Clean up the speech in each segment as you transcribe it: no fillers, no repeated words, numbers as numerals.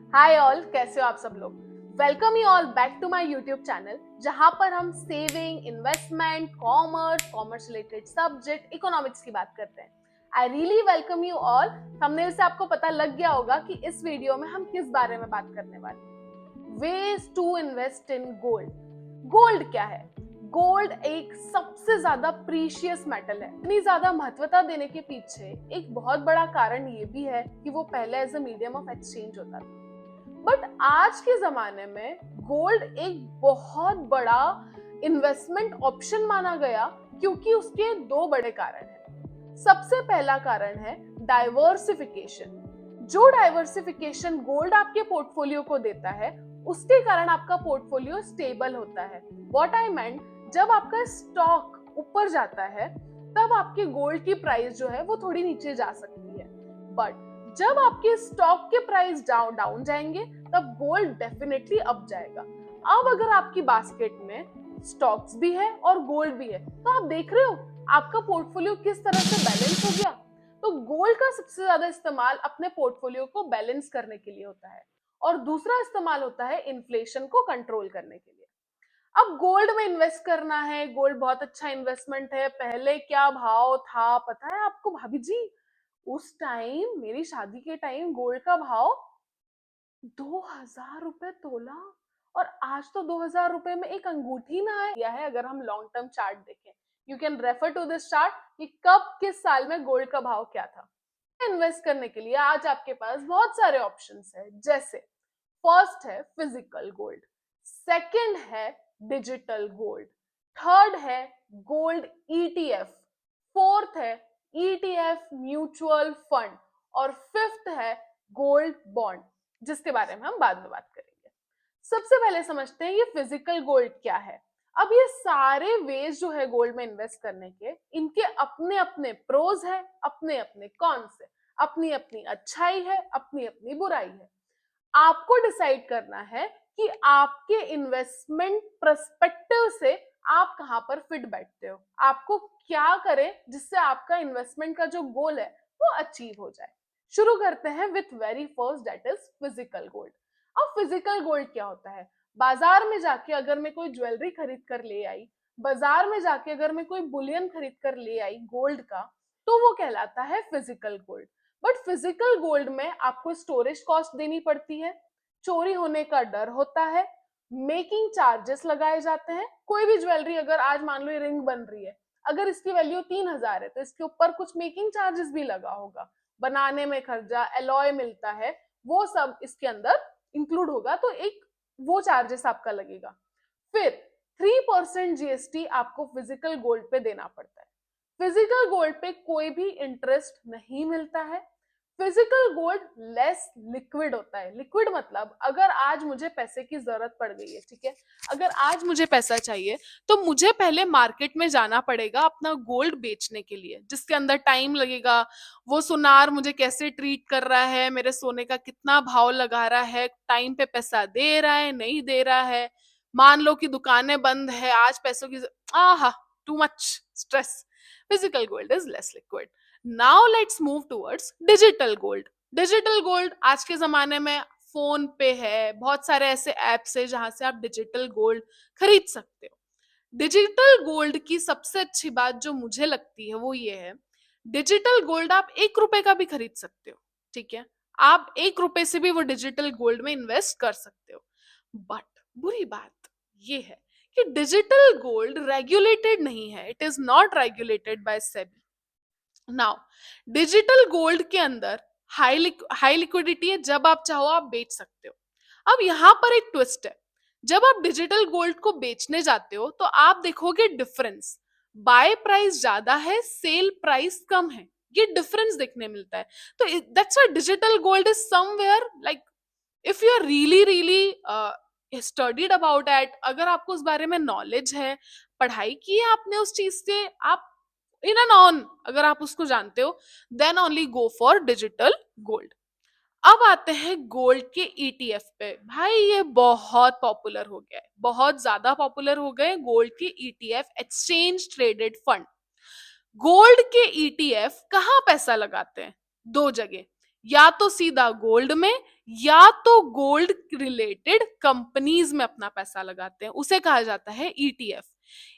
Hi all, कैसे हो आप सब लोग। Welcome you all back to my YouTube channel, जहां पर हम saving, investment, commerce related subject, economics की बात करते हैं। I really welcome you all. Thumbnail से आपको पता लग गया होगा कि इस वीडियो में हम किस बारे में बात करने वाले हैं। Ways to invest in gold. Gold क्या है? गोल्ड एक सबसे ज्यादा प्रीशियस मेटल है। इतनी ज्यादा महत्वता देने के पीछे एक बहुत बड़ा कारण ये भी है कि वो पहले as a medium of exchange होता था। बट आज के जमाने में गोल्ड एक बहुत बड़ा इन्वेस्टमेंट ऑप्शन माना गया, क्योंकि उसके दो बड़े कारण हैं। सबसे पहला कारण है डाइवर्सिफिकेशन। जो डाइवर्सिफिकेशन गोल्ड आपके पोर्टफोलियो को देता है, उसके कारण आपका पोर्टफोलियो स्टेबल होता है। व्हाट आई मेंट, जब आपका स्टॉक ऊपर जाता है तब आपके गोल्ड की प्राइस जो है वो थोड़ी नीचे जा सकती है, बट जब आपके स्टॉक के प्राइस डाउन जाएंगे तब गोल्ड डेफिनेटली अप जाएगा। अब अगर आपकी बास्केट में स्टॉक्स भी है और गोल्ड भी है, तो आप देख रहे हो आपका पोर्टफोलियो किस तरह से बैलेंस हो गया। तो गोल्ड का सबसे ज्यादा इस्तेमाल अपने पोर्टफोलियो को बैलेंस करने के लिए होता है, और दूसरा इस्तेमाल होता है इन्फ्लेशन को कंट्रोल करने के लिए। अब गोल्ड में इन्वेस्ट करना है, गोल्ड बहुत अच्छा इन्वेस्टमेंट है। पहले क्या भाव था पता है आपको भाभी जी? उस टाइम, मेरी शादी के टाइम, गोल्ड का भाव 2000 रुपए तोला। और आज तो 2000 रुपए में एक अंगूठी ना है। अगर हम लॉन्ग टर्म चार्ट देखें, you can refer to this chart कि कब किस साल में गोल्ड का भाव क्या था। इन्वेस्ट करने के लिए आज आपके पास बहुत सारे ऑप्शंस है। जैसे फर्स्ट है फिजिकल गोल्ड, सेकंड है डिजिटल गोल्ड, थर्ड है गोल्ड ईटीएफ, फोर्थ है ईटीएफ म्यूचुअल फंड, और फिफ्थ है गोल्ड बॉन्ड, जिसके बारे में हम बाद में बात करेंगे। सबसे पहले समझते हैं ये फिजिकल गोल्ड क्या है। अब ये सारे वेज जो है गोल्ड में इन्वेस्ट करने के, इनके अपने अपने प्रोज है, अपने अपने कॉन्स है, अपनी अपनी अच्छाई है, अपनी अपनी बुराई है। आपको डिसाइड करना है कि आपके इन्वेस्टमेंट पर्सपेक्टिव से आप कहां पर फिट बैठते हो। आपको क्या करें जिससे आपका इन्वेस्टमेंट का जो गोल है वो अचीव हो जाए। शुरू करते हैं with very first, that is physical gold. अब फिजिकल गोल्ड क्या होता है? बाजार में जाके अगर मैं कोई ज्वेलरी खरीद कर ले आई, बाजार में जाके अगर मैं कोई बुलियन खरीद कर ले आई गोल्ड का, तो वो कहलाता है physical gold. But physical gold में आपको स्टोरेज कॉस्ट देनी पड़ती है, चोरी होने का डर होता है, मेकिंग चार्जेस लगाए जाते हैं। कोई भी ज्वेलरी, अगर आज मान लो ये रिंग बन रही है, अगर इसकी वैल्यू 3000 है तो इसके ऊपर कुछ मेकिंग चार्जेस भी लगा होगा, बनाने में खर्चा, एलॉय मिलता है, वो सब इसके अंदर इंक्लूड होगा, तो एक वो चार्जेस आपका लगेगा। फिर 3% जीएसटी आपको फिजिकल गोल्ड पे देना पड़ता है। फिजिकल गोल्ड पे कोई भी इंटरेस्ट नहीं मिलता है। फिजिकल गोल्ड लेस लिक्विड होता है। लिक्विड मतलब अगर आज मुझे पैसे की जरूरत पड़ गई है, ठीक है, अगर आज मुझे पैसा चाहिए तो मुझे पहले मार्केट में जाना पड़ेगा अपना गोल्ड बेचने के लिए, जिसके अंदर टाइम लगेगा। वो सुनार मुझे कैसे ट्रीट कर रहा है, मेरे सोने का कितना भाव लगा रहा है, टाइम पे पैसा दे रहा है नहीं दे रहा है, मान लो कि दुकानें बंद है, आज पैसों की आहा, too much stress. Physical gold is less liquid. Now let's move towards digital gold. Digital gold आज के जमाने में फोन पे है, बहुत सारे ऐसे एप्स है जहां से आप डिजिटल गोल्ड खरीद सकते हो। डिजिटल गोल्ड की सबसे अच्छी बात जो मुझे लगती है वो ये है, डिजिटल गोल्ड आप 1 रुपए का भी खरीद सकते हो, ठीक है, आप 1 रुपए से भी वो डिजिटल गोल्ड में इन्वेस्ट कर सकते हो। बट बुरी बात ये है कि डिजिटल गोल्ड रेगुलेटेड नहीं है, it is not regulated by SEBI. Now digital gold के अंदर हाई लिक्विडिटी है, जब आप चाहो आप बेच सकते हो। अब यहां पर एक ट्विस्ट है, जब आप डिजिटल गोल्ड को बेचने जाते हो तो आप देखोगे डिफरेंस, बाय प्राइस ज्यादा है, सेल प्राइस कम है, ये डिफरेंस देखने मिलता है। तो that's why digital gold is somewhere, like if you are really really studied about it, अगर आपको उस बारे में नॉलेज है, पढ़ाई की है आपने उस चीज से, आप इन एंड ऑन अगर आप उसको जानते हो, then only go for digital gold. अब आते हैं गोल्ड के ईटीएफ पे। भाई ये बहुत पॉपुलर हो गया है, बहुत ज्यादा पॉपुलर हो गए गोल्ड के ETF, exchange traded fund. Gold के ईटीएफ कहाँ पैसा लगाते हैं? दो जगह, या तो सीधा गोल्ड में या तो गोल्ड रिलेटेड कंपनीज में अपना पैसा लगाते हैं, उसे कहा जाता है ईटीएफ।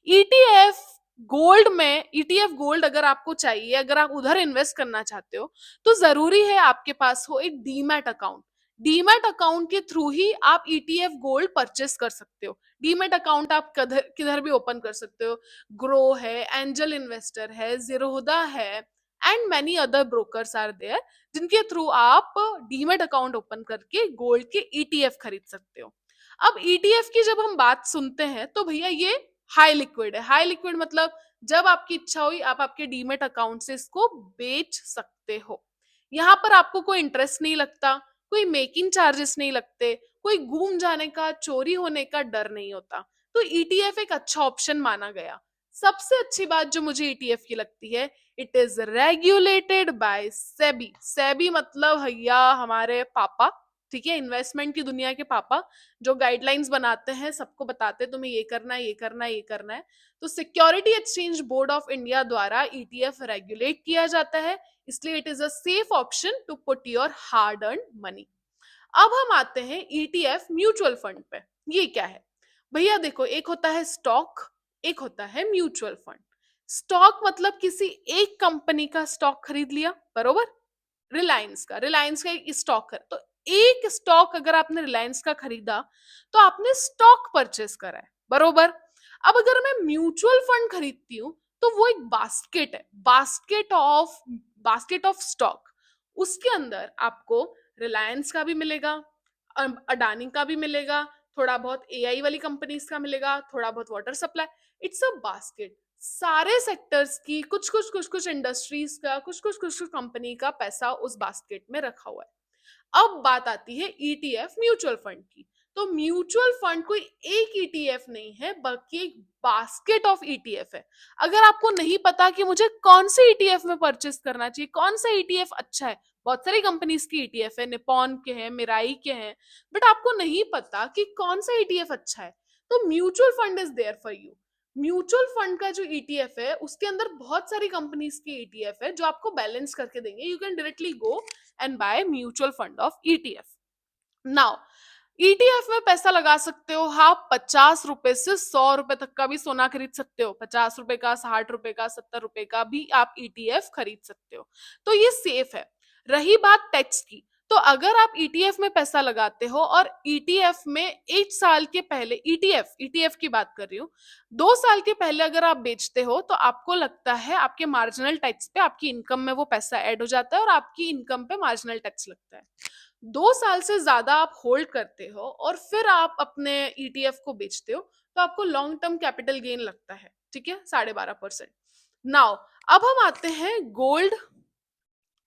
ईटीएफ गोल्ड में, ईटीएफ गोल्ड अगर आपको चाहिए, अगर आप उधर इन्वेस्ट करना चाहते हो, तो जरूरी है आपके पास हो एक डीमैट अकाउंट। डीमैट अकाउंट के थ्रू ही आप ईटीएफ गोल्ड परचेस कर सकते हो। डीमैट अकाउंट आप किधर किधर भी ओपन कर सकते हो। ग्रो है, एंजल इन्वेस्टर है, जीरोधा है, and many other brokers are there, जिनके थ्रू आप डीमैट अकाउंट ओपन करके गोल्ड के ईटीएफ खरीद सकते हो। अब ईटीएफ की जब हम बात सुनते हैं तो भैया ये हाई लिक्विड है। हाई लिक्विड मतलब जब आपकी इच्छा हुई आप आपके डीमैट अकाउंट से इसको बेच सकते हो। यहाँ पर आपको कोई इंटरेस्ट नहीं लगता, कोई मेकिंग चार्जेस नहीं लगते, कोई गुम जाने का, चोरी होने का डर नहीं होता। तो ईटीएफ एक अच्छा ऑप्शन माना गया। सबसे अच्छी बात जो मुझे ईटीएफ की लगती है, it is regulated by SEBI. SEBI मतलब भैया हमारे पापा, ठीक है, इन्वेस्टमेंट की दुनिया के पापा, जो गाइडलाइंस बनाते हैं, सबको बताते हैं तुम्हें ये करना है, ये करना है, ये करना है। तो Security Exchange Board of India द्वारा ईटीएफ रेगुलेट किया जाता है, इसलिए it is a safe option to put your hard earn money. अब हम आते हैं ईटीएफ म्यूचुअल फंड पे। ये क्या है भैया? देखो, एक होता है स्टॉक, एक होता है म्यूचुअल फंड। स्टॉक मतलब किसी एक कंपनी का स्टॉक खरीद लिया, बरोबर। रिलायंस का एक स्टॉक है, तो एक स्टॉक अगर आपने रिलायंस का खरीदा तो आपने स्टॉक परचेस करा है, बरोबर। अब अगर मैं म्यूचुअल फंड खरीदती हूँ तो वो एक बास्केट है, बास्केट ऑफ स्टॉक। उसके अंदर आपको रिलायंस का भी मिलेगा, अडानी का भी मिलेगा, थोड़ा बहुत एआई वाली कंपनीज का मिलेगा, थोड़ा बहुत water supply. It's a basket, सारे सेक्टर्स की, कुछ कुछ कुछ कुछ इंडस्ट्रीज का, कुछ कुछ कुछ कुछ कंपनी का पैसा उस बास्केट में रखा हुआ है। अब बात आती है ईटीएफ म्यूचुअल फंड की। तो म्यूचुअल फंड कोई एक ईटीएफ नहीं है, बल्कि एक बास्केट ऑफ ईटीएफ है। अगर आपको नहीं पता कि मुझे कौन से ईटीएफ में परचेस करना चाहिए, कौन सा ईटीएफ अच्छा है, बहुत सारी कंपनीज की ईटीएफ है, निपॉन के हैं, मिराई के हैं, बट आपको नहीं पता कि कौन सा ईटीएफ अच्छा है, तो mutual fund is there for you. Mutual fund का जो ईटीएफ है उसके अंदर बहुत सारी कंपनीज की ईटीएफ है जो आपको बैलेंस करके देंगे। You can directly go and by mutual fund of ETF. Now ETF में पैसा लगा सकते हो आप 50 रुपए से 100 रुपए तक का भी सोना खरीद सकते हो, 50 रुपए का, 60 रुपए का, 70 रुपए का भी आप ईटीएफ खरीद सकते हो। तो ये सेफ है। रही बात टैक्स की, तो अगर आप ईटीएफ में पैसा लगाते हो और ईटीएफ में 1 साल के पहले, ईटीएफ की बात कर रही हूँ, 2 साल के पहले अगर आप बेचते हो तो आपको लगता है आपके मार्जिनल टैक्स पे, आपकी इनकम में वो पैसा ऐड हो जाता है और आपकी इनकम पे मार्जिनल टैक्स लगता है। 2 साल से ज्यादा आप होल्ड करते हो और फिर आप अपने ईटीएफ को बेचते हो तो आपको लॉन्ग टर्म कैपिटल गेन लगता है, ठीक है, 12.5%। नाउ अब हम आते हैं gold.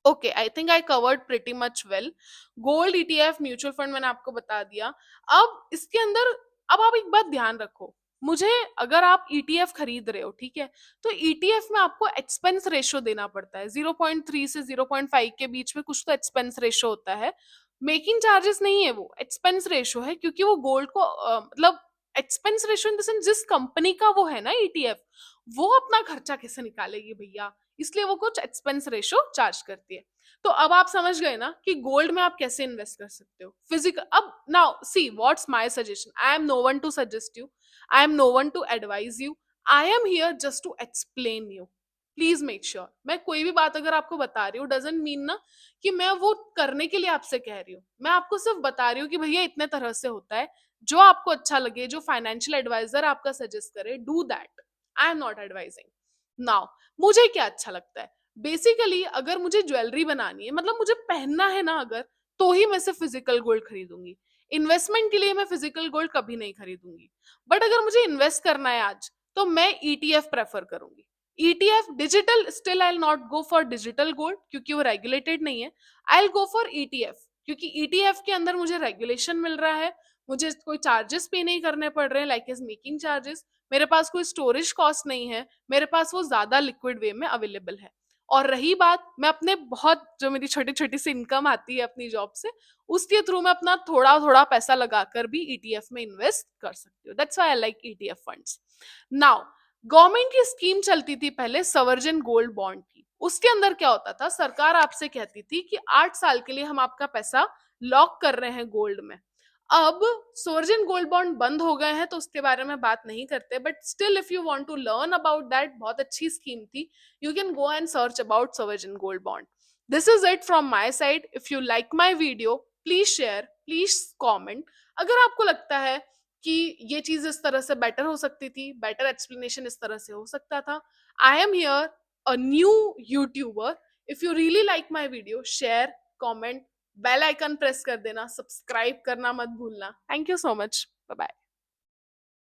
Okay, I think I covered pretty much well. Gold, ETF, mutual fund मैंने आपको बता दिया। अब इसके अंदर, अब आप एक बात ध्यान रखो, मुझे, अगर आप ईटीएफ खरीद रहे हो, ठीक है, तो ईटीएफ में आपको एक्सपेंस रेशो देना पड़ता है। 0.3 से 0.5 के बीच में कुछ तो एक्सपेंस रेशो होता है। मेकिंग चार्जेस नहीं है, वो एक्सपेंस रेशो है, क्योंकि वो गोल्ड को मतलब expense ratio in the sense, जिस कंपनी का वो है ना ईटीएफ, वो अपना खर्चा कैसे निकालेगी भैया, इसलिए वो कुछ एक्सपेंस रेशो चार्ज करती है। तो अब आप समझ गए ना कि गोल्ड में आप कैसे इन्वेस्ट कर सकते हो फिजिकल। अब now see what's my suggestion, I am no one to suggest you, I am no one to advise you, I am here just to explain you. Please make sure, मैं कोई भी बात अगर आपको बता रही हूँ डजंट मीन ना कि मैं वो करने के लिए आपसे कह रही हूँ। मैं आपको सिर्फ बता रही हूँ कि भैया इतने तरह से होता है, जो आपको अच्छा लगे, जो फाइनेंशियल एडवाइजर आपका सजेस्ट करे, do that. I am not advising. Now मुझे क्या अच्छा लगता है, बेसिकली अगर मुझे ज्वेलरी बनानी है, मतलब मुझे पहनना है ना अगर, तो ही मैं सिर्फ फिजिकल गोल्ड खरीदूंगी। इन्वेस्टमेंट के लिए मैं फिजिकल गोल्ड कभी नहीं खरीदूंगी। बट अगर मुझे इन्वेस्ट करना है आज, तो मैं ईटीएफ प्रेफर करूंगी। ETF digital, still I not go for digital gold क्योंकि वो रेगुलेटेड नहीं है। आई गो फॉर ईटीएफ क्योंकि ईटीएफ के अंदर मुझे रेगुलेशन मिल रहा है, मुझे कोई चार्जेस पे नहीं करने पड़ रहे हैं, लाइक इज मेकिंग चार्जेस, मेरे पास कोई स्टोरेज कॉस्ट नहीं है, मेरे पास वो ज्यादा लिक्विड वे में अवेलेबल है। और रही बात, मैं अपने बहुत, जो मेरी छोटी छोटी सी इनकम आती है अपनी जॉब से, उसके थ्रू मैं अपना थोड़ा थोड़ा पैसा लगाकर भी ईटीएफ में इन्वेस्ट कर सकती हूँ। That's why I like ETF funds. Now government की स्कीम चलती थी पहले सवर्जन गोल्ड बॉन्ड की, उसके अंदर क्या होता था, सरकार आपसे कहती थी कि 8 साल के लिए हम आपका पैसा लॉक कर रहे हैं गोल्ड में। अब सोवरेन गोल्ड बॉन्ड बंद हो गए हैं तो उसके बारे में बात नहीं करते, but still if you want to learn about that, बहुत अच्छी स्कीम थी, you can go and search about sovereign gold bond. This is it from my side. If you like my video, please share, please comment. अगर आपको लगता है कि ये चीज इस तरह से बेटर हो सकती थी, बेटर एक्सप्लेनेशन इस तरह से हो सकता था, I am here, a new YouTuber. If you really like my video, share, comment, bell icon press कर देना, सब्सक्राइब करना मत भूलना। Thank you so much, bye bye.